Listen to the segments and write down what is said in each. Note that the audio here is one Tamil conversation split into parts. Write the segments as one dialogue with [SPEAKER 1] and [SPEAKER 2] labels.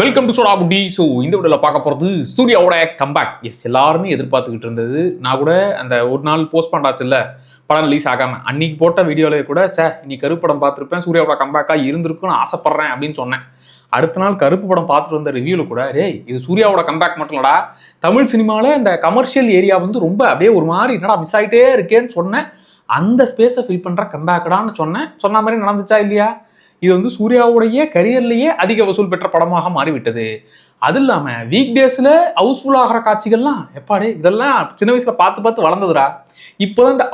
[SPEAKER 1] Welcome to soda Buti. So இந்த வீடியோவில் பார்க்க போகிறது சூர்யாவோட கம்பேக். எஸ், எல்லாருமே எதிர்பார்த்துக்கிட்டு இருந்தது. நான் கூட அந்த ஒரு நாள் போஸ்ட் பண்ணாச்சுல்ல, படம் ரிலீஸ் ஆகாமல் அன்னைக்கு போட்ட வீடியோவில் கூட இன்னைக்கு கருப்பு படம் பார்த்துருப்பேன், சூர்யாவோட கம்பேக்காக இருந்திருக்குன்னு ஆசைப்பட்றேன் அப்படின்னு சொன்னேன். அடுத்த நாள் கருப்பு படம் பார்த்துட்டு வந்த ரிவ்யூவில் கூட இது சூர்யாவோட கம்பேக் மட்டும் இல்லடா, தமிழ் சினிமாவில் இந்த கமர்ஷியல் ஏரியா வந்து ரொம்ப அப்படியே ஒரு மாதிரி என்னடா மிஸ் ஆகிட்டே இருக்கேன்னு சொன்னேன். அந்த ஸ்பேஸை ஃபில் பண்ணுற கம்பேக்கடான்னு சொன்ன மாதிரி நடந்துச்சா இல்லையா? இது வந்து சூர்யாவுடைய கரியர்லேயே அதிக வசூல் பெற்ற படமாக மாறிவிட்டது. அது இல்லாமல் வீக் டேஸில் ஹவுஸ்ஃபுல் ஆகிற காட்சிகள்லாம் எப்பாடே இதெல்லாம் சின்ன வயசில் பார்த்து வளர்ந்ததுடா. இப்போதான் இந்த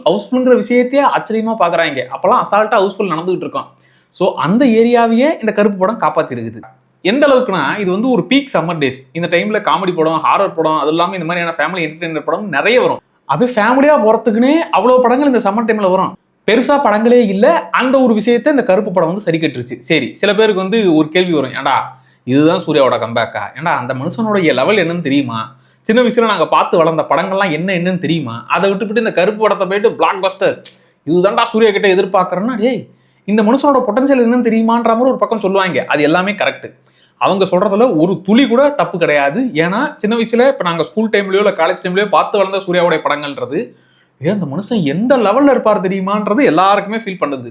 [SPEAKER 1] ஹவுஸ்ஃபுல்ங்கிற விஷயத்தையே ஆச்சரியமாக பார்க்குறாங்க. அப்போல்லாம் அசால்ட்டாக ஹவுஸ்ஃபுல் நடந்துகிட்டு இருக்கோம். ஸோ அந்த ஏரியாவையே இந்த கருப்பு படம் காப்பாற்றிருக்குது. எந்த அளவுக்குனா இது வந்து ஒரு பீக் சம்மர் டேஸ். இந்த டைமில் காமெடி படம், ஹாரர் படம், அது இல்லாமல் இந்த மாதிரியான ஃபேமிலி என்டர்டெயினர் படம் நிறைய வரும். அப்படியே ஃபேமிலியாக போகிறதுக்குன்னே அவ்வளோ படங்கள் இந்த சம்மர் டைமில் வரும். பெருசா படங்களே இல்லை. அந்த ஒரு விஷயத்தை இந்த கருப்பு படம் வந்து சரி கட்டுருச்சு. சரி, சில பேருக்கு வந்து ஒரு கேள்வி வரும், ஏண்டா இதுதான் சூர்யாவோட கம்பேக்கா? ஏண்டா அந்த மனுஷனுடைய லெவல் என்னன்னு தெரியுமா? சின்ன வயசுல நாங்கள் பார்த்து வளர்ந்த படங்கள்லாம் என்னன்னு தெரியுமா? அதை விட்டுவிட்டு இந்த கருப்பு படத்தை போயிட்டு பிளாக் பஸ்டர் இதுதான்டா சூர்யா கிட்ட எதிர்பார்க்கறேன்னா, இந்த மனுஷனோட பொட்டன்ஷியல் என்னன்னு தெரியுமான்ற மாதிரி ஒரு பக்கம் சொல்லுவாங்க. அது எல்லாமே கரெக்ட். அவங்க சொல்றதுல ஒரு துளி கூட தப்பு கிடையாது. ஏன்னா சின்ன வயசுல இப்போ நாங்கள் ஸ்கூல் டைம்லயோ இல்லை காலேஜ் டைம்லயோ பார்த்து வளர்ந்த சூர்யாவுடைய படங்கள்ன்றது அந்த மனுஷன் எந்த லெவல்ல இருப்பார் தெரியுமான்றது எல்லாருக்குமே ஃபீல் பண்ணுது.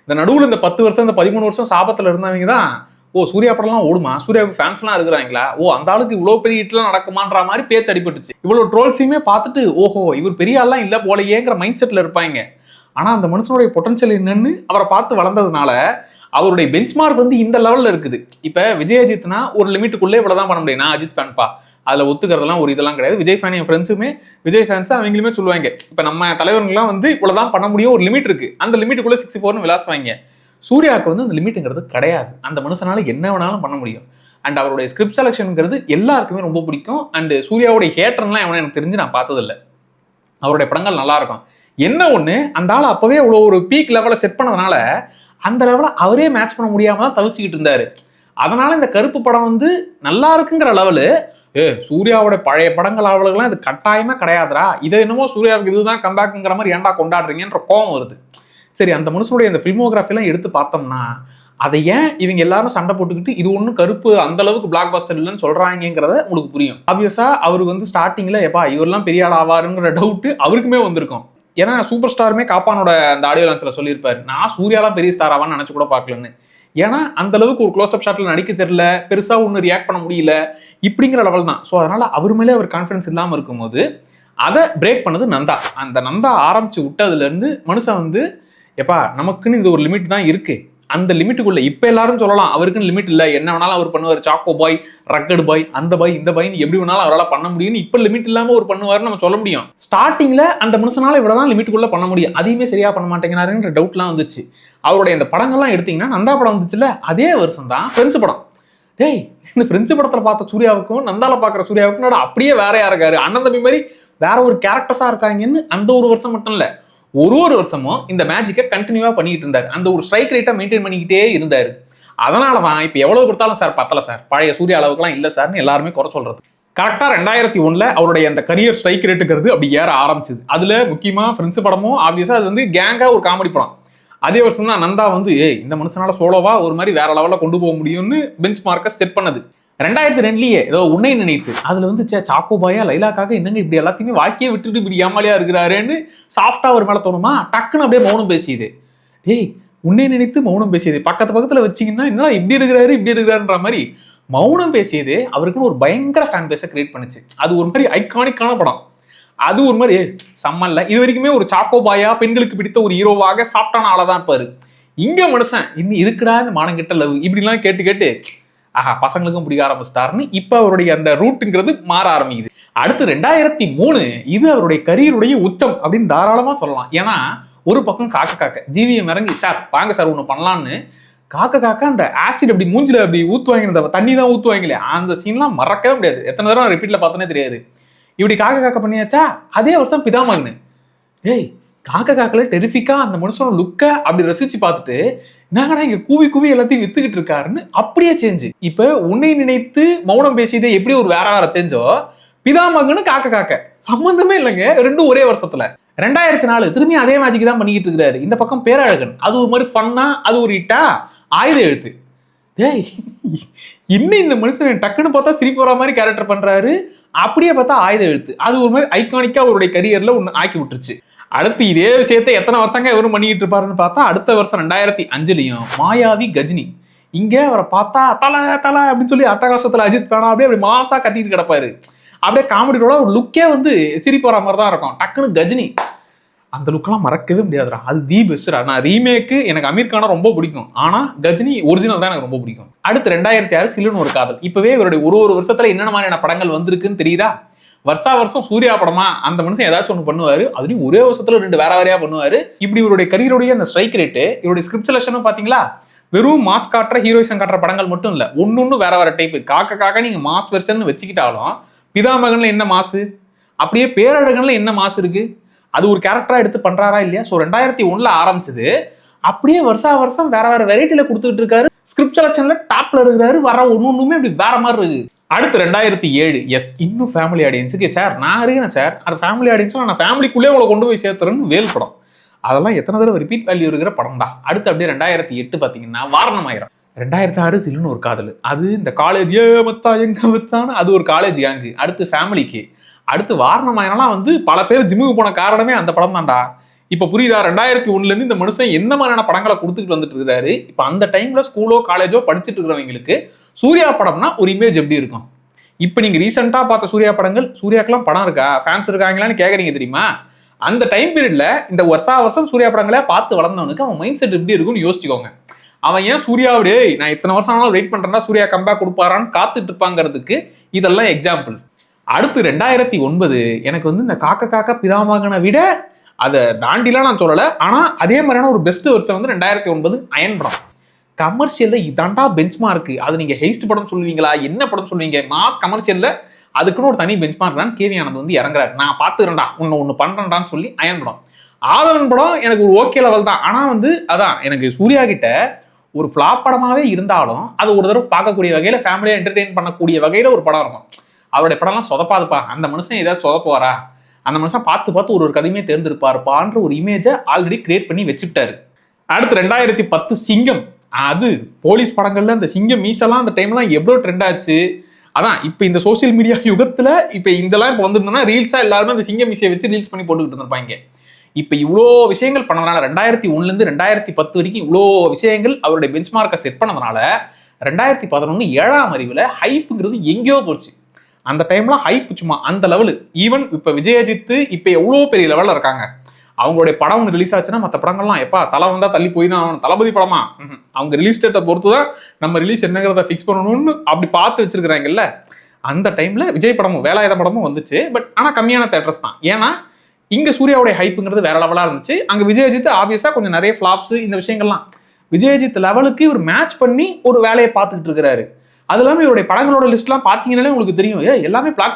[SPEAKER 1] இந்த நடுவில் இந்த 10 வருஷம் இந்த 13 வருஷம் சாபத்தில் இருந்தவங்க தான் சூர்யா படம்லாம் ஓடுமா, சூர்யாவுக்கு ஃபேன்ஸ்லாம் இருக்கிறாங்களா, அந்த ஆளுக்கு இவ்வளோ பெரிய ஹிட்லாம் நடக்குமான்ற மாதிரி பேச்சு அடிபட்டுச்சு. இவ்வளோ ட்ரோல்ஸையுமே பார்த்துட்டு இவர் பெரிய ஆள்லாம் இல்லை போலையேங்கிற மைண்ட் செட்டில் இருப்பாங்க. ஆனால் அந்த மனுஷனுடைய பொட்டன்ஷியல் என்னன்னு அவரை பார்த்து வளர்ந்ததுனால அவருடைய பெஞ்ச்மார்க் வந்து இந்த லெவலில் இருக்குது. இப்போ விஜய் அஜித்னா ஒரு லிமிட்டுக்குள்ளே இவ்வளோதான் பண்ண முடியும். நான் அஜித் ஃபேன்பா, அதில் ஒத்துக்கிறதுலாம் ஒரு இதெல்லாம் கிடையாது. விஜய் ஃபேன் என் ஃப்ரெண்ட்ஸுமே விஜய் ஃபேன்ஸாக அவங்களுமே சொல்லுவாங்க, இப்போ நம்ம தலைவர்கள்லாம் வந்து இவ்வளோதான் பண்ண முடியும், ஒரு லிமிட் இருக்குது, அந்த லிமிட்டுக்குள்ளே 64ன்னு விளாசுவாங்க. சூர்யாவுக்கு வந்து அந்த லிமிட்டுங்கிறது கிடையாது. அந்த மனுஷனால என்ன வேணாலும் பண்ண முடியும். அண்ட் அவருடைய ஸ்கிரிப்ட் செலெக்ஷனுங்கிறது எல்லாருக்குமே ரொம்ப பிடிக்கும். அண்ட் சூர்யாவுடைய ஹேட்டர்லாம் எவனை எனக்கு தெரிஞ்சு நான் பார்த்ததில்லை. அவருடைய படங்கள் நல்லா இருக்கும். என்ன ஒன்று, அந்த ஆள் அப்போவே இவ்வளோ ஒரு பீக் லெவலை செட் பண்ணதுனால அந்த லெவலை அவரே மேட்ச் பண்ண முடியாமல் தான் தவிச்சுக்கிட்டு இருந்தாரு. அதனால இந்த கருப்பு படம் வந்து நல்லா இருக்குங்கிற லெவலு சூர்யாவோட பழைய படங்கள் அவளுக்கெல்லாம் இது கட்டாயமே கிடையாதுரா, இதை என்னமோ சூர்யாவுக்கு இதுதான் கம்பேக்குங்கிற மாதிரி ஏன்டா கொண்டாடுறீங்கன்ற கோவம் வருது. சரி, அந்த மனுஷனுடைய அந்த ஃபில்மோகிராஃபிலாம் எடுத்து பார்த்தோம்னா அதை ஏன் இவங்க எல்லாரும் சண்டை போட்டுக்கிட்டு இது ஒன்றும் கருப்பு அந்த அளவுக்கு பிளாக் பஸ்டர் இல்லைன்னு சொல்றாங்கிறத உங்களுக்கு புரியும். ஆப்வியஸா அவருக்கு வந்து ஸ்டார்டிங்ல இவரெல்லாம் பெரிய ஆள் ஆவாருங்கிற டவுட் அவருக்குமே வந்திருக்கும். ஏன்னா சூப்பர் ஸ்டாருமே காப்பானோட அந்த ஆடியோ லான்ச்சில் சொல்லியிருப்பாரு, நான் சூர்யாலாம் பெரிய ஸ்டார் ஆவான்னு நினச்சி கூட பார்க்கலன்னு. ஏன்னா அந்த அளவுக்கு ஒரு க்ளோஸ் அப் ஷாட்டில் நடிக்க தெரியல, பெருசாக ஒன்று ரியாக்ட் பண்ண முடியல, இப்படிங்கிற லெவல் தான். ஸோ அதனால அவர் மேலே அவர் கான்ஃபிடன்ஸ் இல்லாமல் இருக்கும்போது அதை பிரேக் பண்ணது நந்தா. அந்த நந்தா ஆரம்பிச்சு விட்டதுலேருந்து மனுஷன் வந்து நமக்குன்னு இது ஒரு லிமிட் தான் இருக்கு, அந்த லிமிட்டுக்குள்ள இப்ப எல்லாரும் சொல்லலாம் அவருக்குன்னு லிமிட் இல்லை, என்ன வேணாலும் அவர் பண்ணுவார், சாக்கோ பாய், ரக்கடு பாய், அந்த பாய் இந்த பாய் எப்படி வேணாலும் அவரால் பண்ண முடியும்னு இப்ப லிமிட் இல்லாம அவர் பண்ணுவாருன்னு நம்ம சொல்ல முடியும். ஸ்டார்டிங்ல அந்த மனுஷனால இவ்வளவுதான் லிமிட்டுக்குள்ள பண்ண முடியும், அதையுமே சரியா பண்ண மாட்டேங்கிறாருன்ற டவுட்லாம் வந்துச்சு. அவருடைய இந்த படங்கள்லாம் எடுத்தீங்கன்னா, நந்தா படம் வந்துச்சுல்ல, அதே வருஷம் தான் ஃப்ரெண்ட்ஸ் படம். இந்த ஃப்ரெண்ட்ஸ் படத்துல பார்த்த சூர்யாவுக்கும் நந்தால பாக்குற சூர்யாவுக்கும் அப்படியே வேற யார் இருக்காரு, அண்ணன் தம்பி மாதிரி வேற ஒரு கேரக்டர்ஸா இருக்காங்கன்னு அந்த ஒரு வருஷம் மட்டும் இல்ல, ஒரு வருஷமும் இந்த மேஜிக்கை கண்டினியூவா பண்ணிட்டு இருந்தாரு. அந்த ஒரு ஸ்ட்ரைக் ரேட்டை மெயின்டைன் பண்ணிக்கிட்டே இருந்தாரு. அதனாலதான் இப்ப எவ்வளவு கொடுத்தாலும் சார் பத்தல சார், பழைய சூர்யா அளவுக்குலாம் இல்ல சார்னு எல்லாருமே குறை சொல்றது. கரெக்டா 2001 அவருடைய அந்த கரியர் ஸ்ட்ரைக் ரேட்டுங்கிறது அப்படி ஏற ஆரம்பிச்சது. அதுல முக்கியமா ஃப்ரெண்ட்ஸ் படமும் ஆப்வியஸா அது வந்து கேங்கா ஒரு காமெடி படம். அதே வருஷம் தான் நந்தா வந்து இந்த மனுஷனால சோலோவா ஒரு மாதிரி வேற லெவல்ல கொண்டு போக முடியும்னு பெஞ்ச் மார்க்கை செட் பண்ணது. 2002 ஏதோ உன்னை நினைத்து அதுல வந்து சாக்கோ பாயா லைலாக்காக என்னங்க இப்படி எல்லாத்தையுமே வாழ்க்கையை விட்டுட்டு இப்படி ஏமாலியா இருக்கிறாருன்னு சாஃப்டா ஒரு மேல தோணுமா, டக்குன்னு அப்படியே மௌனம் பேசியது. உன்னை நினைத்து மௌனம் பேசியது பக்கத்துல வச்சிங்கன்னா என்ன இப்படி இருக்கிறாருன்ற மாதிரி மௌனம் பேசியது அவருக்குன்னு ஒரு பயங்கர ஃபேன் பேஸை கிரியேட் பண்ணுச்சு. அது ஒரு மாதிரி ஐகானிக்கான படம். அது ஒரு மாதிரி சம்மல்ல இது வரைக்குமே ஒரு சாக்கோ பாயா பெண்களுக்கு பிடித்த ஒரு ஹீரோவாக சாஃப்டான ஆளா தான் இருப்பாரு. இங்க மனுஷன் இன்னும் இதுக்குடா இந்த மானங்கிட்ட லவ் இப்படிலாம் கேட்டு பசங்களுக்கும் பிடிக்க ஆரம்பிச்சிட்டாருன்னு இப்ப அவருடைய அந்த ரூட்டுங்கிறது மாற ஆரம்பிக்குது. அடுத்து 2003 இது அவருடைய கரியருடைய உச்சம் அப்படின்னு தாராளமா சொல்லலாம். ஏன்னா ஒரு பக்கம் காக்க ஜிவிஎம் இறங்கி சார் வாங்க சார் ஒண்ணு பண்ணலான்னு காக்க அந்த ஆசிட் அப்படி மூஞ்சில அப்படி ஊத்துவாங்க, தண்ணி தான் ஊத்துவாங்களே, அந்த சீன்லாம் மறக்கவே முடியாது. எத்தனை தடவை ரிப்பீட்ல பார்த்தோன்னே தெரியாது. இப்படி காக்க பண்ணியாச்சா, அதே வருஷம் பிதாமகன். காக்கல டெரிஃபிக்கா அந்த மனுஷனோட லுக்க அப்படி ரசிச்சு பார்த்துட்டு நாங்கடா இங்க கூவி எல்லாத்தையும் வித்துக்கிட்டு இருக்காருன்னு அப்படியே சேஞ்சு. இப்ப உன்னை நினைத்து மௌனம் பேசியதே எப்படி ஒரு வேற சேஞ்சோ, பிதாமகன்னு காக்க சம்பந்தமே இல்லைங்க, ரெண்டும் ஒரே வருஷத்துல. 2004 திரும்பி அதே மேஜிக் தான் பண்ணிக்கிட்டு இருக்கிறாரு. இந்த பக்கம் பேரழகன், அது ஒரு மாதிரி ஃபன்னா, அது ஒரு ஹிட்டா. ஆயுத எழுத்து டேய் இன்னும் இந்த மனுஷன் டக்குன்னு பார்த்தா சிரிப்பு வர மாதிரி கேரக்டர் பண்றாரு, அப்படியே பார்த்தா ஆயுத எழுத்து. அது ஒரு மாதிரி ஐகானிக்கா அவருடைய கரியர்ல ஒன்று ஆக்கி விட்டுருச்சு. அடுத்து இதே விஷயத்தை எத்தனை வருஷங்க இவரும் பண்ணிக்கிட்டு இருப்பாருன்னு பார்த்தா அடுத்த வருஷம் 2005லயும் மாயாவி கஜினி. இங்க அவரை பார்த்தா தலை தலை அப்படின்னு சொல்லி அட்டகாசத்துல அஜித் பேனா அப்படியே மாசா கத்திட்டு கிடப்பாரு. அப்படியே காமெடியோட ஒரு லுக்கே வந்து சிரிப்பு வர மாதிரி தான் இருக்கும். டக்குன்னு கஜினி அந்த லுக்கெல்லாம் மறக்கவே முடியாதுடா. அது தி பெஸ்ட்ரா. நான் ரீமேக்கு எனக்கு அமீர் கானா ரொம்ப பிடிக்கும், ஆனா கஜினி ஒரிஜினல் தான் எனக்கு ரொம்ப பிடிக்கும். அடுத்து 2006 சில்லுன்னு ஒரு காதல். இப்பவே இவருடைய ஒரு வருஷத்துல என்னென்ன மாதிரியான படங்கள் வந்திருக்குன்னு தெரியுதா? வருஷம் சூர்யா படமா அந்த மனுஷன் ஏதாச்சும் ஒன்று பண்ணுவாரு, அதுலயும் ஒரே வருஷத்துல 2 வேற வேறையா பண்ணுவாரு. இப்படி இவருடைய கரியருடைய அந்த ஸ்ட்ரைக் ரேட்டு, இவருடைய ஸ்கிரிப்ட் செலக்ஷனும் பாத்தீங்களா, வெறும் மாஸ் காட்டுற ஹீரோயிசம் காட்டுற படங்கள் மட்டும் இல்ல, ஒன்னு வேற வேற டைப். காக்க நீங்க மாஸ் வெர்ஷன் வச்சுக்கிட்டாலும் பிதாமகன்ல என்ன மாசு, அப்படியே பேரழகன்ல என்ன மாசு இருக்கு, அது ஒரு கேரக்டரா எடுத்து பண்றாரா இல்லையா? ஸோ 2001ல ஆரம்பிச்சது அப்படியே வருஷம் வேற வேற வெரைட்டில கொடுத்துட்டு இருக்காரு. ஸ்கிரிப்ட் செலக்ஷன்ல டாப்ல இருக்கிறாரு. வர ஒண்ணுமே அப்படி வேற மாதிரி இருக்கு. அடுத்து 2007 எஸ் இன்னும் ஃபேமிலி ஆடியன்ஸுக்கு சார் நான் இருக்கிறேன் சார், அந்த ஃபேமிலி ஆடியன்ஸ்லாம் நான் ஃபேமிலிக்குள்ளே உங்களை கொண்டு போய் சேர்த்துறேன்னு வேல் படம். அதெல்லாம் எத்தனை தடவை ரிப்பீட் வேல்யூ இருக்கிற படம் தான். அடுத்து அப்படியே 2008 பார்த்தீங்கன்னா வாரணமாயிரம். 2006 சில்லுன்னு ஒரு காதல். அது இந்த காலேஜ் மச்சா எங்க வச்சான்னு அது ஒரு காலேஜ் கேங்கு. அடுத்து ஃபேமிலிக்கு. அடுத்து வாரணமாயிரம்லாம் வந்து பல பேர் ஜிம்முக்கு போன காரணமே அந்த படம் தான்டா. இப்ப புரியுதா? 2001 இந்த மனுஷன் என்ன மாதிரியான படங்களை கொடுத்துட்டு வந்துட்டு இருக்காரு. இப்ப அந்த டைம்ல ஸ்கூலோ காலேஜோ படிச்சுட்டு இருக்கிறவங்களுக்கு சூர்யா படம்னா ஒரு இமேஜ் எப்படி இருக்கும்? இப்ப நீங்க ரீசெண்டா பார்த்த சூர்யா படங்கள், சூர்யாக்கெல்லாம் படம் இருக்கா, ஃபேன்ஸ் இருக்காங்களான்னு கேக்குறீங்க தெரியுமா? அந்த டைம் பீரியட்ல இந்த வருஷம் சூர்யா படங்களே பார்த்து வளர்ந்தவனுக்கு அவன் மைண்ட் செட் எப்படி இருக்கும்னு யோசிச்சுக்கோங்க. அவன் ஏன் சூர்யாவுடைய நான் இத்தனை வருஷம் ஆனாலும் வெயிட் பண்றேன்னா சூர்யா கம்பேக் கொடுப்பாரான்னு காத்துட்டு இருப்பாங்கிறதுக்கு இதெல்லாம் எக்ஸாம்பிள். அடுத்து 2009 எனக்கு வந்து இந்த காக்க பிதாமகனை விட அதை தாண்டிலாம் நான் சொல்லலை, ஆனால் அதே மாதிரியான ஒரு பெஸ்ட் வருஷம் வந்து 2009 அயன் படம். கமர்ஷியல்ல இதாண்டா பெஞ்ச் மார்க்கு. அது நீங்க ஹெய்ஸ்ட் படம் சொல்லுவீங்களா, என்ன படம் சொல்லுவீங்க? மாஸ் கமர்ஷியல்ல அதுக்குன்னு ஒரு தனி பெஞ்ச் மார்க் தான் கேவி ஆனந்த் வந்து இறங்குறாரு. நான் பார்த்துக்கிறேன்டா ஒன்று பண்றேன்டான்னு சொல்லி அயன் படம். ஆதவன் படம் எனக்கு ஒரு ஓகே லெவல் தான், ஆனால் வந்து அதான் எனக்கு சூர்யா கிட்ட ஒரு ஃபிளாப் படமாவே இருந்தாலும் அது ஒரு தடவை பார்க்கக்கூடிய வகையில ஃபேமிலியா என்டர்டெயின் பண்ணக்கூடிய வகையில ஒரு படம் இருக்கும். அவருடைய படம்லாம் சொதப்பாதுப்பா, அந்த மனுஷன் ஏதாவது சொதப்புவாரா, அந்த மனுஷன் பார்த்து ஒரு கதையுமே தேர்ந்தெடுப்பாருப்பான்ற ஒரு இமேஜை ஆல்ரெடி கிரியேட் பண்ணி வச்சுக்கிட்டாரு. அடுத்து 2010 சிங்கம். அது போலீஸ் படங்கள்ல இந்த சிங்கம் மீசெல்லாம் அந்த டைம்லாம் எவ்வளோ ட்ரெண்ட் ஆச்சு. அதான் இப்போ இந்த சோசியல் மீடியா யுகத்துல இப்போ இதெல்லாம் இப்போ வந்திருந்தோம்னா ரீல்ஸா எல்லாருமே அந்த சிங்கம் மீசையை வச்சு ரீல்ஸ் பண்ணி போட்டுக்கிட்டு இருந்திருப்பாங்க. இப்போ இவ்வளோ விஷயங்கள் பண்ணதுனால 2001 2010 வரைக்கும் இவ்வளோ விஷயங்கள் அவருடைய பெஞ்ச்மார்க்கை செட் பண்ணதுனால 2011 7ஆம் அறிவுல ஹைப்புங்கிறது எங்கேயோ போச்சு. அந்த டைம்ல ஹைப் சும்மா அந்த லெவலு. ஈவன் இப்ப விஜயஜித் இப்ப எவ்வளவு பெரிய லெவல்ல இருக்காங்க. அவங்களுடைய படம் ஒன்று ரிலீஸ் ஆச்சுன்னா மற்ற படங்கள்லாம் எப்பா தலை வந்தா தள்ளி போய் தான் ஆகணும். தளபதி படமா அவங்க ரிலீஸ் டேட்டை பொறுத்துதான் நம்ம ரிலீஸ் என்னங்கிறத ஃபிக்ஸ் பண்ணணும்னு அப்படி பார்த்து வச்சிருக்கிறாங்கல்ல. அந்த டைம்ல விஜய் படமும் வேலாயுத படமும் வந்துச்சு. பட் ஆனா கம்மியான தேட்டர்ஸ் தான். ஏன்னா இங்க சூர்யாவுடைய ஹைப்புங்கிறது வேற லெவலா இருந்துச்சு. அங்க விஜயஜித் ஆப்வியஸா கொஞ்சம் நிறைய ஃபிளாப்ஸ் இந்த விஷயங்கள்லாம் விஜயஜித் லெவலுக்கு இவர் மேட்ச் பண்ணி ஒரு வேலையை பார்த்துக்கிட்டு இருக்கிறாரு. அது இல்லாமல் இவருடைய படங்களோட லிஸ்ட்லாம் பார்த்தீங்கன்னாலே உங்களுக்கு தெரியும், எல்லாமே பிளாக்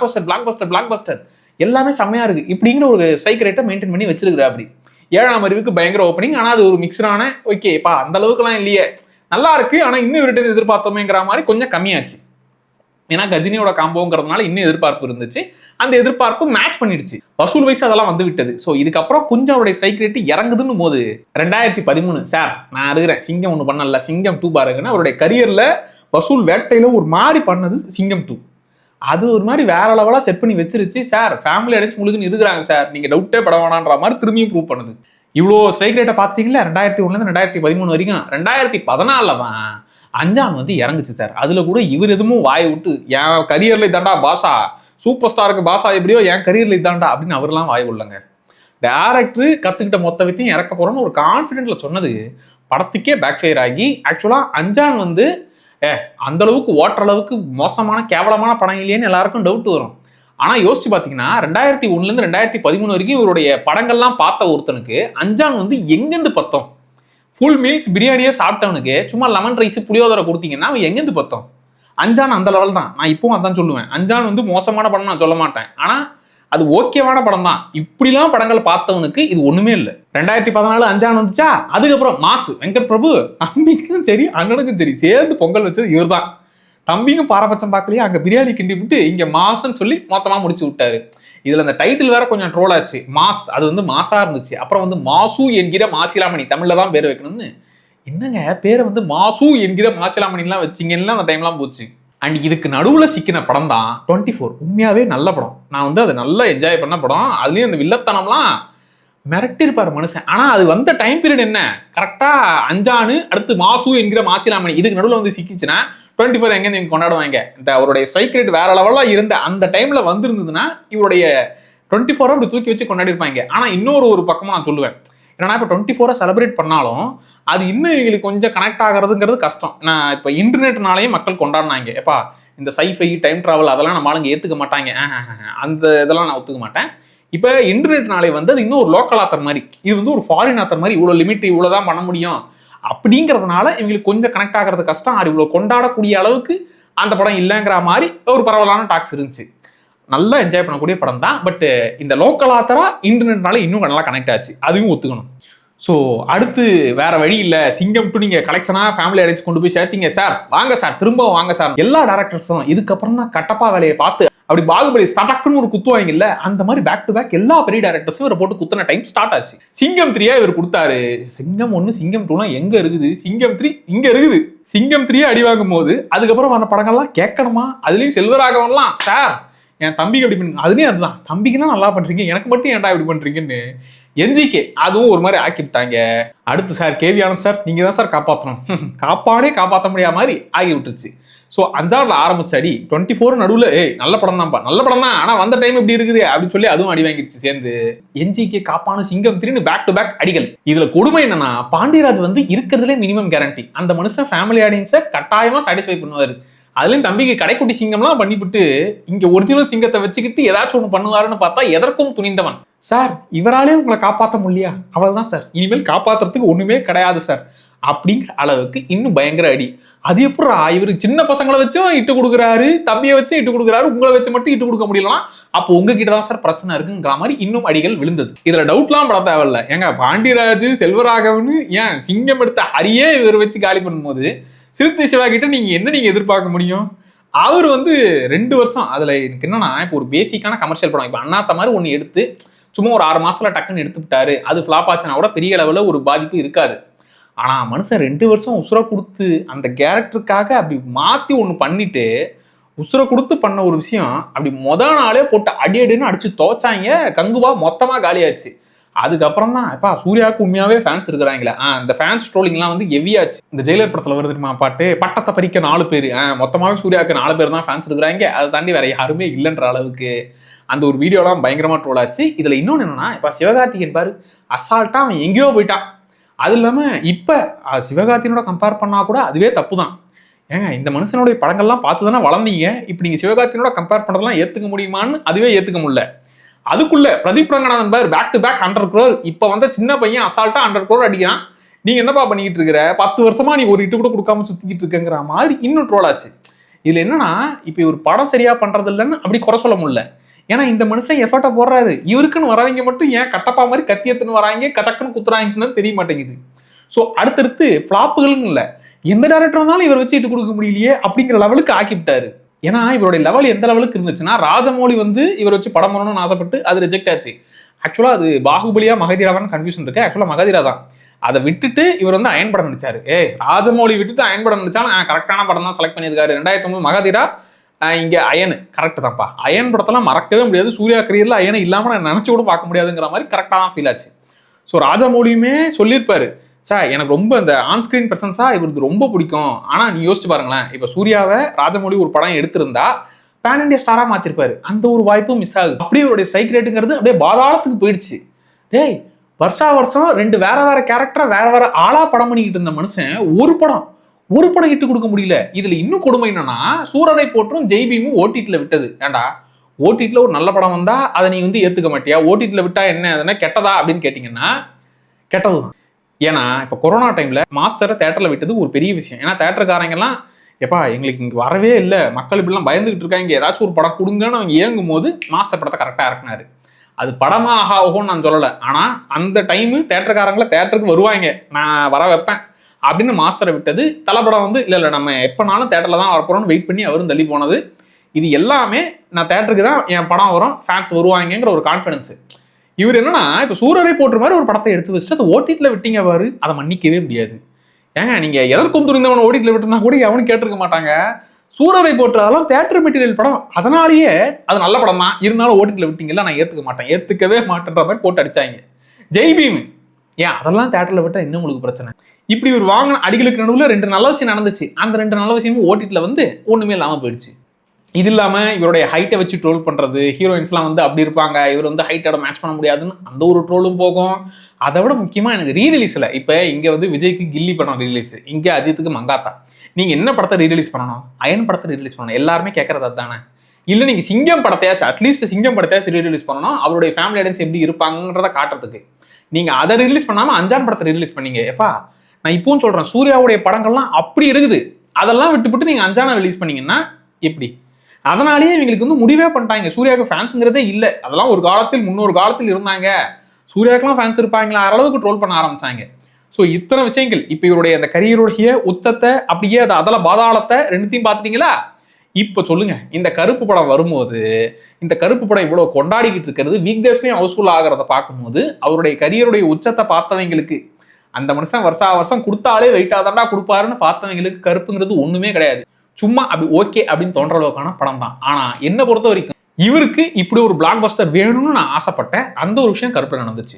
[SPEAKER 1] பஸ்டர் எல்லாமே செம்மையா இருக்கு இப்படிங்கிற ஒரு ஸ்ட்ரைக் ரேட்டை மெயின்டைன் பண்ணி வச்சிருக்கிறா. அப்படி 7ஆம் அறிவுக்கு பயங்கர ஓப்பனிங். ஆனால் அது ஒரு மிக்சரான ஓகேப்பா அந்த அளவுக்குலாம் இல்லையே, நல்லா இருக்கு, ஆனால் இன்னும் இவர்கிட்ட எதிர்பார்த்தோமேங்கிற மாதிரி கொஞ்சம் கம்மியாச்சு. ஏன்னா கஜினியோட காம்போங்கிறதுனால இன்னும் எதிர்பார்ப்பு இருந்துச்சு. அந்த எதிர்பார்ப்பு மேட்ச் பண்ணிடுச்சு. வசூல் வயசு அதெல்லாம் வந்து விட்டது. ஸோ இதுக்கப்புறம் கொஞ்சம் அவருடைய ஸ்ட்ரைக் ரேட்டு இறங்குதுன்னு போது 2013 சார் நான் இருக்கிறேன் சிங்கம் ஒன்று பண்ணல, சிங்கம் 2 பாருங்கன்னா அவருடைய கரியர்ல வசூல் வேட்டையில ஒரு மாதிரி பண்ணது சிங்கம் 2. அது ஒரு மாதிரி வேற லெவலா செட் பண்ணி வச்சிருச்சு. சார் ஃபேமிலி அடிச்சு உங்களுக்கு இருக்கிறாங்க சார், நீங்க டவுட்டே பட வேணான்ற மாதிரி திரும்பியும் ப்ரூவ் பண்ணுது. இவ்வளோ ஸ்ட்ரைக் ரேட்டை பார்த்தீங்களா 2001 2013 வரைக்கும். 2014 தான் அஞ்சான் வந்து இறங்குச்சு சார். அதுல கூட இவர் எதுவும் வாயை விட்டு என் கரியர்ல இதாண்டா பாஷா, சூப்பர் ஸ்டாருக்கு பாஷா எப்படியோ என் கரியர்ல இதாண்டா அப்படின்னு அவர்லாம் வாய் விடலங்க. டேரக்டர் கத்துக்கிட்ட மொத்த வித்தையும் இறக்க போறோம்னு ஒரு கான்ஃபிடென்ட்ல சொன்னது படத்துக்கே பேக் ஃபயர் ஆகி ஆக்சுவலா அஞ்சான் வந்து அந்த அளவுக்கு ஓட்டுற அளவுக்கு மோசமான கேவலமான படம் இல்லையேன்னு எல்லாருக்கும் டவுட் வரும். ஆனா யோசிச்சு பாத்தீங்கன்னா 2001 2013 வரைக்கும் இவருடைய படங்கள்லாம் பார்த்த ஒருத்தனுக்கு அஞ்சான் வந்து எங்கேருந்து பத்தம்? ஃபுல் மீல்ஸ் பிரியாணியே சாப்பிட்டவனுக்கு சும்மா லெமன் ரைஸ் புளியோதரை கொடுத்தீங்கன்னா அவன் எங்கேருந்து பத்தம்? அஞ்சான் அந்த லெவல் தான். நான் இப்பவும் அதான் சொல்லுவேன். அஞ்சான் வந்து மோசமான படம் நான் சொல்ல மாட்டேன், ஆனா அது ஓகேவான படம் தான். இப்படிலாம் படங்கள் பார்த்தவனுக்கு இது ஒண்ணுமே இல்லை. 2014 அஞ்சான் வந்துச்சா, அதுக்கப்புறம் மாசு வெங்கட் பிரபு தம்பிக்கும் சரி அண்ணனுக்கும் சரி சேர்ந்து பொங்கல் வச்சது இவர் தான். தம்பிக்கும் பாரபட்சம் பார்க்கலையே, அங்க பிரியாணி கிண்டி விட்டு இங்க மாசுன்னு சொல்லி மொத்தமா முடிச்சு விட்டாரு. இதுல அந்த டைட்டில் வேற கொஞ்சம் ட்ரோல் ஆச்சு. மாஸ் அது வந்து மாசா இருந்துச்சு. அப்புறம் வந்து மாசு என்கிற மாசிலாமணி தமிழ்ல தான் பேர் வைக்கணும்னு என்னங்க பேரை வந்து மாசு என்கிற மாசிலாமணிலாம் வச்சிங்கன்னா அந்த டைம்லாம் போச்சு. அண்ட் இதுக்கு நடுவில் சிக்கின படம் தான் 24. உண்மையாவே நல்ல படம். நான் வந்து அதை நல்லா என்ஜாய் பண்ண படம். அதுலயும் அந்த வில்லத்தனம்லாம் மிரட்டிருப்பாரு மனுஷன். ஆனா அது வந்த டைம் பீரியட் என்ன கரெக்டா அஞ்சானு அடுத்து மாசு என்கிற மாசிலாமணி இதுக்கு நடுவில் வந்து சிக்கிச்சுன்னா 24 எங்க கொண்டாடுவாங்க. இந்த அவருடைய ஸ்ட்ரைக் ரேட் வேற லெவலா இருந்த அந்த டைம்ல வந்திருந்ததுன்னா இவருடைய 24 அப்படி தூக்கி வச்சு கொண்டாடி இருப்பாங்க. ஆனா இன்னொரு பக்கமா நான் சொல்லுவேன், ஏன்னா இப்போ 24 செலிப்ரேட் பண்ணாலும் அது இன்னும் எங்களுக்கு கொஞ்சம் கனெக்ட் ஆகிறதுங்கிறது கஷ்டம். நான் இப்போ இன்டர்நெட்னாலேயும் மக்கள் கொண்டாடினாங்க. எப்பா இந்த சைஃபை டைம் டிராவல் அதெல்லாம் நம்ம ஆளுங்க ஏத்துக்க மாட்டாங்க, அந்த இதெல்லாம் நான் ஒத்துக்க மாட்டேன். இப்போ இன்டர்நெட்னாலே வந்து அது இன்னும் ஒரு லோக்கல் ஆத்தர் மாதிரி, இது வந்து ஒரு ஃபாரின் ஆத்தர் மாதிரி, இவ்வளோ லிமிட் இவ்வளோதான் பண்ண முடியும் அப்படிங்கிறதுனால இவங்களுக்கு கொஞ்சம் கனெக்ட் ஆகிறது கஷ்டம். அது இவ்வளோ கொண்டாடக்கூடிய அளவுக்கு அந்த படம் இல்லைங்கிற மாதிரி ஒரு பரவலான டாக்ஸ் இருந்துச்சு. நல்லா என்ஜாய் பண்ணக்கூடிய படம் தான். பட் இந்த லோக்கல் ஆத்தரா இன்டர்நெட்னால இன்னும் நல்லா கனெக்ட் ஆச்சு, அதையும் ஒத்துக்கணும். ஸோ அடுத்து வேற வழி இல்லை, சிங்கம் டு நீங்க கலெக்ஷனா ஃபேமிலி அரேஞ்ச் கொண்டு போய் சேர்த்தீங்க சார், வாங்க சார் திரும்ப வாங்க சார். எல்லா டேரக்டர்ஸும் இதுக்கப்புறம் தான் கட்டப்பா வேலையை பார்த்து அப்படி பாகுபலி சதக்குன்னு ஒரு குத்துவாங்க இல்ல, அந்த மாதிரி பேக் டு பேக் எல்லா பெரிய டேரக்டர்ஸும் இவரை போட்டு குத்துன டைம் ஸ்டார்ட் ஆச்சு. சிங்கம் 3 இவர் கொடுத்தாரு. சிங்கம் 1 சிங்கம் 2 எங்க இருக்குது, சிங்கம் 3 இங்க இருக்குது. சிங்கம் 3 அடி வாங்கும் போது அதுக்கப்புறம் அந்த படங்கள்லாம் கேட்கணுமா? அதுலயும் செல்வராகவன்லாம் சார் என் தம்பிக்கு எப்படி பண்ணுங்க, அதுலேயும் அதுதான் தம்பிக்குன்னா நல்லா பண்றீங்க, எனக்கு மட்டும் ஏன்டா இப்படி பண்றீங்கன்னு என்ஜிகே அதுவும் ஒரு மாதிரி ஆக்கிவிட்டாங்க. அடுத்து சார் கேவி ஆனந்த் சார் நீங்க தான் சார் காப்பாற்றணும், காப்பாற்ற முடியாத மாதிரி ஆகி விட்டுருச்சு. ஸோ 5 ஆரம்பிச்சு அடி 24 நடுவில் நல்ல படம் தான்ப்பா, நல்ல படம் தான், ஆனால் வந்த டைம் இப்படி இருக்குது அப்படின்னு சொல்லி அதுவும் அடி வாங்கிடுச்சு சேர்ந்து. என்ஜிகே காப்பானு சிங்கம் 3 பேக் டு பேக் அடிகள். இதுல கொடுமை என்னன்னா பாண்டியராஜ் வந்து இருக்கிறதுலே மினிமம் கேரண்டி, அந்த மனுஷன் ஃபேமிலி ஆடியன்ஸை கட்டாயமா சாட்டிஸ்ஃபை பண்ணுவாரு. அதுலயும் தம்பிக்கு கடைக்குட்டி சிங்கம்லாம் பண்ணிவிட்டு இங்க ஒரிஜினல் சிங்கத்தை வச்சுக்கிட்டு ஏதாச்சும் ஒண்ணு பண்ணுவாருன்னு பார்த்தா எதற்கும் துணிந்தவன். சார் இவராலே உங்களை காப்பாற்ற முடியலையா, அவ்வளவுதான் சார், இனிமேல் காப்பாத்துறதுக்கு ஒண்ணுமே கிடையாது சார் அப்படிங்கிற அளவுக்கு இன்னும் பயங்கர அடி. அது எப்படி இவரு சின்ன பசங்களை வச்சும் இட்டு கொடுக்குறாரு, தம்பியை வச்சு இட்டு கொடுக்குறாரு, உங்களை வச்சு மட்டும் இட்டு கொடுக்க முடியலாம், அப்போ உங்ககிட்ட தான் சார் பிரச்சனை இருக்குங்கிற மாதிரி இன்னும் அடிகள் விழுந்தது. இதுல டவுட்லாம் பட தேவையில்ல. ஏங்க பாண்டியராஜ் செல்வராகவன் ஏன் சிங்கம் எடுத்த ஹரியே இவர் வச்சு காலி பண்ணும்போது சிறுத்தை சிவா கிட்ட நீங்க எதிர்பார்க்க முடியும்? அவர் வந்து 2 வருஷம் அதுல எனக்கு என்னன்னா, இப்போ ஒரு பேசிக்கான கமர்ஷியல் படம் இப்போ அண்ணாத்த மாதிரி ஒன்று எடுத்து சும்மா ஒரு 6 மாசத்துல டக்குன்னு எடுத்துக்கிட்டாரு, அது ஃபிளாப் ஆச்சுன்னா கூட பெரிய அளவுல ஒரு பாதிப்பு இருக்காது. ஆனா மனுஷன் 2 வருஷம் உசுர கொடுத்து அந்த கேரக்டருக்காக அப்படி மாத்தி ஒண்ணு பண்ணிட்டு உசுர கொடுத்து பண்ண ஒரு விஷயம் அப்படி நாளே போட்டு அடின்னு அடிச்சு துவைச்சாங்க. கங்குவா மொத்தமா காலியாச்சு. அதுக்கப்புறம் தான் எப்பா சூர்யாவுக்கு உண்மையாவே ஃபேன்ஸ் இருக்கிறாங்களே, இந்த ஃபேன்ஸ் ட்ரோலிங்லாம் வந்து ஹெவியாச்சு. இந்த ஜெயிலர் படத்துல வருது தெரியுமா பாட்டு, பட்டத்தை பறிக்க 4 பேர், மொத்தமாவே சூர்யாவுக்கு 4 பேர் தான் ஃபேன்ஸ் இருக்கிறாங்க, அதை தாண்டி வேற யாருமே இல்லைன்ற அளவுக்கு அந்த ஒரு வீடியோலாம் பயங்கரமா ட்ரோல் ஆச்சு. இதுல இன்னொன்னு என்னன்னா, இப்ப சிவகார்த்திகேயன் பாரு அசால்ட்டா அவன் எங்கேயோ போயிட்டான். அது இல்லாம இப்ப சிவகார்த்திகனோட கம்பேர் பண்ணா கூட அதுவே தப்பு தான். ஏங்க இந்த மனுஷனுடைய படங்கள்லாம் பார்த்து தானே வளர்ந்தீங்க, இப்ப நீங்க சிவகார்த்திகனோட கம்பேர் பண்றதெல்லாம் ஏத்துக்க முடியுமான்னு அதுவே ஏத்துக்க முடியல. அதுக்குள்ள பிரதீப் ரங்கநாதன் பார் பேக் டு பேக் 100 crore, இப்ப வந்த சின்ன பையன் அசால்ட்டா 100 crore அடிக்கிறான். நீங்க என்னப்பா பண்ணிக்கிட்டு இருக்கிற, 10 வருஷமா நீ ஒரு இட்டு கூட கொடுக்காம சுத்திக்கிட்டு இருக்கங்கிற மாதிரி இன்னும் ட்ரோல் ஆச்சு. இதுல என்னன்னா, இப்ப ஒரு படம் சரியா பண்றது இல்லைன்னு அப்படி குறை சொல்ல முடியல. ஏன்னா இந்த மனுஷன் எஃபர்ட்டை போடுறாரு, இவருக்குன்னு வரவங்க மட்டும் ஏன் கட்டப்பா மாதிரி கத்தியத்துன்னு வராங்க, கச்சக்குன்னு குத்துறாங்கன்னு தெரிய மாட்டேங்குது. ஸோ அடுத்தடுத்து ஃபிளாப்புகள்னு இல்லை, எந்த டேரக்டர் இருந்தாலும் இவர் வச்சு இட்டு கொடுக்க முடியலையே அப்படிங்கிற லெவலுக்கு ஆக்கிவிட்டாரு. ஏன்னா இவருடைய லெவல் எந்த லெவலுக்கு இருந்துச்சுன்னா, ராஜமௌழி வந்து இவர் வச்சு படம் பண்ணணும்னு ஆசைப்பட்டு அது ரிஜெக்ட் ஆச்சு. ஆக்சுவலா அது பாகுபலியா மகதீராவான்னு கன்ஃபியூஷன் இருக்கு. ஆக்சுவலா மகதீரா தான். அதை விட்டுட்டு இவர் வந்து அயன் படம் நடிச்சாரு. ராஜமௌழி விட்டுட்டு அயன் படம் நடிச்சாலும் கரெக்டான படம் தான் செலக்ட் பண்ணியிருக்காரு. 2009 மகதீரா, இங்க அயன் கரெக்ட் தான்ப்பா. அயன் படத்தெல்லாம் மறக்கவே முடியாது. சூர்யா கரியர்ல அயனை இல்லாம நான் நினைச்சு கூட பார்க்க முடியாதுங்கிற மாதிரி கரெக்டாக தான் ஃபீல் ஆச்சு. ஸோ ராஜமௌழியுமே சொல்லியிருப்பாரு, சார் எனக்கு ரொம்ப இந்த ஆன்ஸ்கிரீன் பிரசன்ஸா இவருக்கு ரொம்ப பிடிக்கும். ஆனா நீ யோசிச்சு பாருங்களேன், இப்ப சூர்யாவை ராஜமௌழி ஒரு படம் எடுத்திருந்தா பேன் இண்டியா ஸ்டாரா மாத்திருப்பாரு. அந்த ஒரு வாய்ப்பும் மிஸ் ஆகுது. அப்படியே அவருடைய ஸ்ட்ரைக் ரேட்டுங்கிறது அப்படியே பாதாளத்துக்கு போயிடுச்சு. வருஷம் 2 வேற கேரக்டரா வேற ஆளா படம் பண்ணிக்கிட்டு இருந்த மனுஷன் ஒரு படம் இட்டு கொடுக்க முடியல. இதுல இன்னும் கொடுமை என்னன்னா, சூரரை போற்றும் ஜெய்பீமும் ஓடிடில விட்டது. ஏண்டா ஓடிடில ஒரு நல்ல படம் வந்தா அதை நீ வந்து ஏத்துக்க மாட்டியா, ஓடிடில விட்டா என்ன அதனா கெட்டதா அப்படின்னு கேட்டீங்கன்னா கெட்டதுதான். ஏன்னா இப்ப கொரோனா டைம்ல மாஸ்டரை தேட்டர்ல விட்டது ஒரு பெரிய விஷயம். ஏன்னா தேட்டருக்காரங்கெல்லாம் எப்பா எங்களுக்கு இங்க வரவே இல்லை, மக்கள் இப்படிலாம் பயந்துகிட்டு இருக்காங்க, ஏதாச்சும் ஒரு படம் கொடுங்கன்னு அவங்க இயங்கும் போது மாஸ்டர் படத்தை கரெக்டா இறக்குனாரு. அது படமா ஆகும்னு நான் சொல்லலை, ஆனா அந்த டைமு தேட்டருக்காரங்களை தேட்டருக்கு வருவாங்க, நான் வர வைப்பேன் அப்படின்னு மாஸ்டரை விட்டது. தலைப்படம் வந்து இல்லை நம்ம எப்பனாலும் தேட்டர்ல தான் வரப்போறோம்னு வெயிட் பண்ணி அவரும் தள்ளி போனது. இது எல்லாமே நான் தேட்டருக்கு தான் என் படம் வரும், ஃபேன்ஸ் வருவாங்கிற ஒரு கான்ஃபிடன்ஸ். இவர் என்னன்னா இப்ப சூரரை போட்டுற மாதிரி ஒரு படத்தை எடுத்து வச்சுட்டு அதை ஓடிடில விட்டீங்க பாரு, அதை மன்னிக்கவே முடியாது. ஏங்க நீங்க எதற்கும் துணிந்தவன் ஓடிட்டுல விட்டுருந்தா கூட எவனும் கேட்டிருக்க மாட்டாங்க. சூரரை போட்டு அதெல்லாம் தியேட்டர் மெட்டீரியல் படம், அதனாலேயே அது நல்ல படம் தான், இருந்தாலும் ஓடிட்டுல விட்டீங்கல்ல, நான் ஏத்துக்கவே மாட்டேன்ற மாதிரி போட்டு அடிச்சாங்க. ஜெய் பீம் ஏன் அதெல்லாம் தியேட்டர்ல விட்டா இன்னும் உங்களுக்கு பிரச்சனை. இப்படி ஒரு வாங்கின அடிகளுக்கு நடுவில் 2 நல்ல விஷயம் நடந்துச்சு. அந்த 2 நல்ல விஷயமும் ஓடிட்டுல வந்து ஒண்ணுமே இல்லாம போயிடுச்சு. இது இல்லாம இவருடைய ஹைட்டை வச்சு ட்ரோல் பண்றது, ஹீரோயின்ஸ்லாம் வந்து அப்படி இருப்பாங்க, இவர் வந்து ஹைட்டோட மேட்ச் பண்ண முடியாதுன்னு அந்த ஒரு ட்ரோலும் போகும். அதை விட முக்கியமா எனக்கு ரீரிலீஸ்ல இப்ப இங்க வந்து விஜய்க்கு கில்லி படம் ரீரிலீஸ், இங்க அஜித்துக்கு மங்காத்தா. நீங்க என்ன படத்தை ரீரிலீஸ் பண்ணணும்? அயன் படத்தை ரீரிலீஸ் பண்ணணும். எல்லாருமே கேட்கறது அதுதானே. இல்ல நீங்க சிங்கம் படத்தையாச்சும் அட்லீஸ்ட் சிங்கம் படத்தையாச்சும் ரீரிலீஸ் பண்ணணும், அவருடைய ஃபேமிலி ஆடியன்ஸ் எப்படி இருப்பாங்கன்றத காட்டுறதுக்கு. நீங்க அதை ரிலீஸ் பண்ணாம அஞ்சான் படத்தை ரிலீஸ் பண்ணீங்க. எப்பா நான் இப்பவும் சொல்றேன், சூர்யாவுடைய படங்கள்லாம் அப்படி இருக்குது, அதெல்லாம் விட்டுவிட்டு நீங்க அஞ்சான ரிலீஸ் பண்ணீங்கன்னா எப்படி? அதனாலேயே இவங்களுக்கு வந்து முடிவே பண்ணிட்டாங்க, சூர்யாவுக்கு ஃபேன்ஸுங்கிறதே இல்லை. அதெல்லாம் ஒரு காலத்தில் முன்னொரு காலத்தில் இருந்தாங்க, சூர்யாவுக்குலாம் ஃபேன்ஸ் இருப்பாங்களா அளவுக்கு ட்ரோல் பண்ண ஆரம்பிச்சாங்க. ஸோ இத்தனை விஷயங்கள் இப்போ இவருடைய அந்த கரியருடைய உச்சத்தை அப்படியே அதில் பாதாளத்தை ரெண்டுத்தையும் பார்த்துட்டீங்களா? இப்போ சொல்லுங்க, இந்த கருப்பு படம் வரும்போது, இந்த கருப்பு படம் இவ்வளோ கொண்டாடிக்கிட்டு இருக்கிறது வீக் டேஸ்லையும் ஹவுஸ்ஃபுல் ஆகிறத பார்க்கும்போது, அவருடைய கரியருடைய உச்சத்தை பார்த்தவங்களுக்கு, அந்த மனுஷன் வருஷம் கொடுத்தாலே வெயிட்டாக தாண்டா கொடுப்பாருன்னு பார்த்தவங்களுக்கு கருப்புங்கிறது ஒண்ணுமே கிடையாது. சும்மா அப்படி ஓகே அப்படின்னு தோன்ற அளவுக்கான படம் தான். ஆனா என்ன பொறுத்த வரைக்கும் இவருக்கு இப்படி ஒரு பிளாக் பஸ்டர் வேணும்னு நான் ஆசைப்பட்டேன். அந்த ஒரு விஷயம் கருப்புல நடந்துச்சு.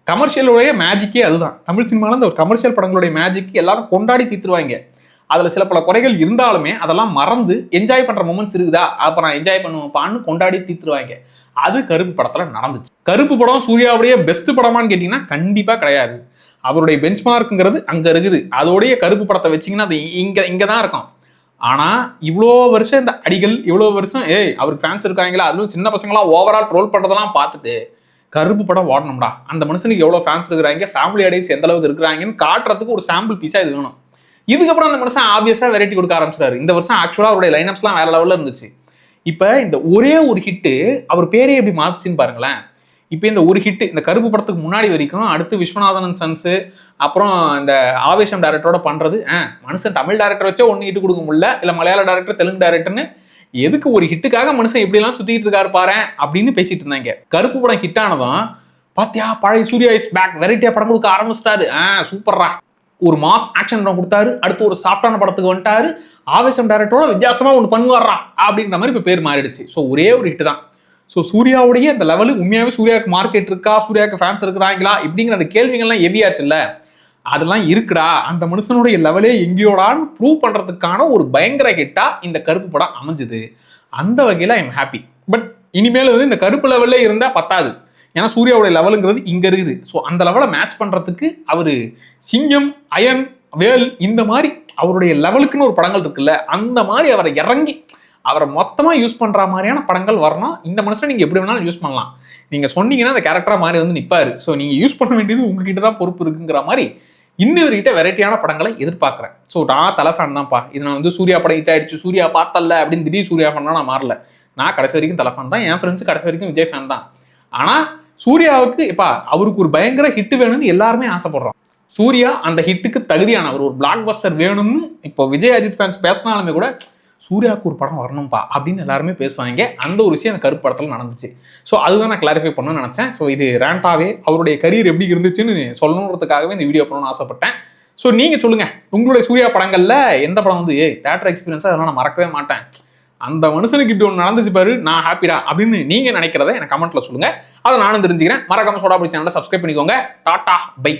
[SPEAKER 1] கமர்ஷியலுடைய மேஜிக்கே அதுதான். தமிழ் சினிமால இந்த ஒரு கமர்ஷியல் படங்களுடைய மேஜிக் எல்லாரும் கொண்டாடி தீர்த்துருவாங்க. அதுல சில பல குறைகள் இருந்தாலுமே அதெல்லாம் மறந்து என்ஜாய் பண்ற மொமெண்ட்ஸ் இருக்குதா, அப்ப நான் என்ஜாய் பண்ணுவேன்பான்னு கொண்டாடி தீர்த்துருவாங்க. அது கருப்பு படத்துல நடந்துச்சு. கருப்பு படம் சூர்யாவுடைய பெஸ்ட் படமான்னு கேட்டீங்கன்னா கண்டிப்பா கிடையாது. அவருடைய பெஞ்ச் மார்க்குங்கிறது அங்க இருக்குது. அதோடைய கருப்பு படத்தை வச்சிங்கன்னா அது இங்கதான் இருக்கும். ஆனா இவ்வளோ வருஷம் இந்த அடிகள், இவ்வளோ வருஷம் அவருக்கு ஃபேன்ஸ் இருக்காங்களா, அதுவும் சின்ன பசங்களாம் ஓவரால் ட்ரோல் பண்றதெல்லாம் பார்த்துட்டு கருப்பு படம் ஓடணும்டா, அந்த மனுஷனுக்கு எவ்வளோ ஃபேன்ஸ் இருக்கிறாங்க, ஃபேமிலி ஆடியன்ஸ் எந்த அளவுக்கு இருக்கிறாங்கன்னு காட்டுறதுக்கு ஒரு சாம்பிள் பீஸா இது வேணும். இதுக்கப்புறம் அந்த மனுஷன் ஆப்வியஸா வெரைட்டி கொடுக்க ஆரம்பிச்சிட்டாரு. இந்த வருஷம் ஆக்சுவலா அவருடைய லைனப்ஸ்லாம் வேற லெவல்ல இருந்துச்சு. இப்ப இந்த ஒரே ஒரு ஹிட்டு அவர் பேரே எப்படி மாத்துச்சுன்னு பாருங்களேன். இப்போ இந்த ஒரு ஹிட் இந்த கருப்பு படத்துக்கு முன்னாடி வரைக்கும் அடுத்து விஸ்வநாதன் சன்ஸ், அப்புறம் இந்த ஆவேசம் டைரக்டரோட பண்றது, மனுஷன் தமிழ் டைரக்டர் வச்சே ஒன்று ஹிட் கொடுக்க முடியல, இல்ல மலையாள டைரக்டர் தெலுங்கு டைரக்டர்னு எதுக்கு ஒரு ஹிட்டுக்காக மனுஷன் எப்படி எல்லாம் சுத்திட்டு இருக்காரு பாரு அப்படின்னு பேசிட்டு இருந்தாங்க. கருப்பு படம் ஹிட் ஆனதும் பாத்தியா பழைய சூர்யா இஸ் பேக், வெரைட்டியா படம் கொடுக்க ஆரம்பிச்சிட்டாரு, சூப்பர்ரா, ஒரு மாஸ் ஆக்ஷன் படம் கொடுத்தாரு, அடுத்து ஒரு சாஃப்டான படத்துக்கு வந்துட்டாரு, ஆவேசம் டைரக்டரோட வித்தியாசமா ஒன்று பண்ணுவாரா அப்படின்ற மாதிரி இப்போ பேர் மாறிடுச்சு. ஸோ ஒரே ஒரு ஹிட் தான். ஸோ சூர்யாவுடைய அந்த லெவலு உண்மையாவே சூர்யாவுக்கு மார்க்கெட் இருக்கா, சூர்யாவுக்கு ஃபேன்ஸ் இருக்கிறாங்களா இப்படிங்கிற அந்த கேள்விகள்லாம் ஹெவியாச்சுல்ல, அதெல்லாம் இருக்குடா, அந்த மனுஷனுடைய லெவலே எங்கேயோடான்னு ப்ரூவ் பண்றதுக்கான ஒரு பயங்கர ஹிட்டா இந்த கருப்பு படம் அமைஞ்சுது. அந்த வகையில ஐ எம் ஹாப்பி. பட் இனிமேல் வந்து இந்த கருப்பு லெவல்ல இருந்தா பத்தாது, ஏன்னா சூர்யாவுடைய லெவலுங்கிறது இங்க இருக்குது. ஸோ அந்த லெவலை மேட்ச் பண்றதுக்கு அவரு சிங்கம், அயன், வேல் இந்த மாதிரி அவருடைய லெவலுக்குன்னு ஒரு படங்கள் இருக்குல்ல, அந்த மாதிரி அவரை இறங்கி அவரை மொத்தமா யூஸ் பண்ற மாதிரியான படங்கள் வரணும். இந்த மனுஷன் நீங்க எப்படி வேணாலும் யூஸ் பண்ணலாம், நீங்க சொன்னீங்கன்னா அந்த கேரக்டரா மாதிரி வந்து நிப்பாரு. ஸோ நீங்க யூஸ் பண்ண வேண்டியது உங்ககிட்ட தான் பொறுப்பு இருக்குங்கிற மாதிரி இன்னொருகிட்ட வெரைட்டியான படங்களை எதிர்பார்க்கிறேன். ஸோ நான் தலை ஃபேன் தான்ப்பா. இது நான் வந்து சூர்யா படம் ஹிட் ஆயிடுச்சு, சூர்யா பார்த்தல அப்படின்னு திடீர் சூர்யா ஃபேன் நான் மாறல. நான் கடைசி வரைக்கும் தலை ஃபேன் தான், என் ஃப்ரெண்ட்ஸ் கடைசி வரைக்கும் விஜய் ஃபேன் தான். ஆனா சூர்யாவுக்கு அவருக்கு ஒரு பயங்கர ஹிட் வேணும்னு எல்லாருமே ஆசைப்படுறோம். சூர்யா அந்த ஹிட்டுக்கு தகுதியானவர், ஒரு பிளாக் பஸ்டர் வேணும்னு இப்போ விஜய் அஜித் ஃபேன்ஸ் பேசினாலுமே கூட சூர்யாவுக்கு ஒரு படம் வரணும்பா அப்படின்னு எல்லாருமே பேசுவாங்க. அந்த ஒரு விஷயம் அந்த கருப்பு படத்தில் நடந்துச்சு. ஸோ அதுதான் நான் கிளாரிஃபை பண்ணணும்னு நினச்சேன். ஸோ இது ரேண்டாவே அவருடைய கரியர் எப்படி இருந்துச்சுன்னு சொல்லணுன்றதுக்காகவே இந்த வீடியோ பண்ணணும்னு ஆசைப்பட்டேன். ஸோ நீங்கள் சொல்லுங்கள், உங்களுடைய சூர்யா படங்களில் எந்த படம் வந்து தேட்டர் எக்ஸ்பீரியன்ஸாக அதெல்லாம் நான் மறக்கவே மாட்டேன், அந்த மனுஷனுக்கு இப்படி ஒன்று நடந்துச்சு பாரு, நான் ஹாப்பிடா அப்படின்னு நீங்கள் நினைக்கிறத எனக்கு கமெண்ட்டில் சொல்லுங்கள். அதை நானும் தெரிஞ்சுக்கிறேன். மறக்காம சோடா புடி சேனலை சப்ஸ்கிரைப் பண்ணிக்கோங்க. Tata bye.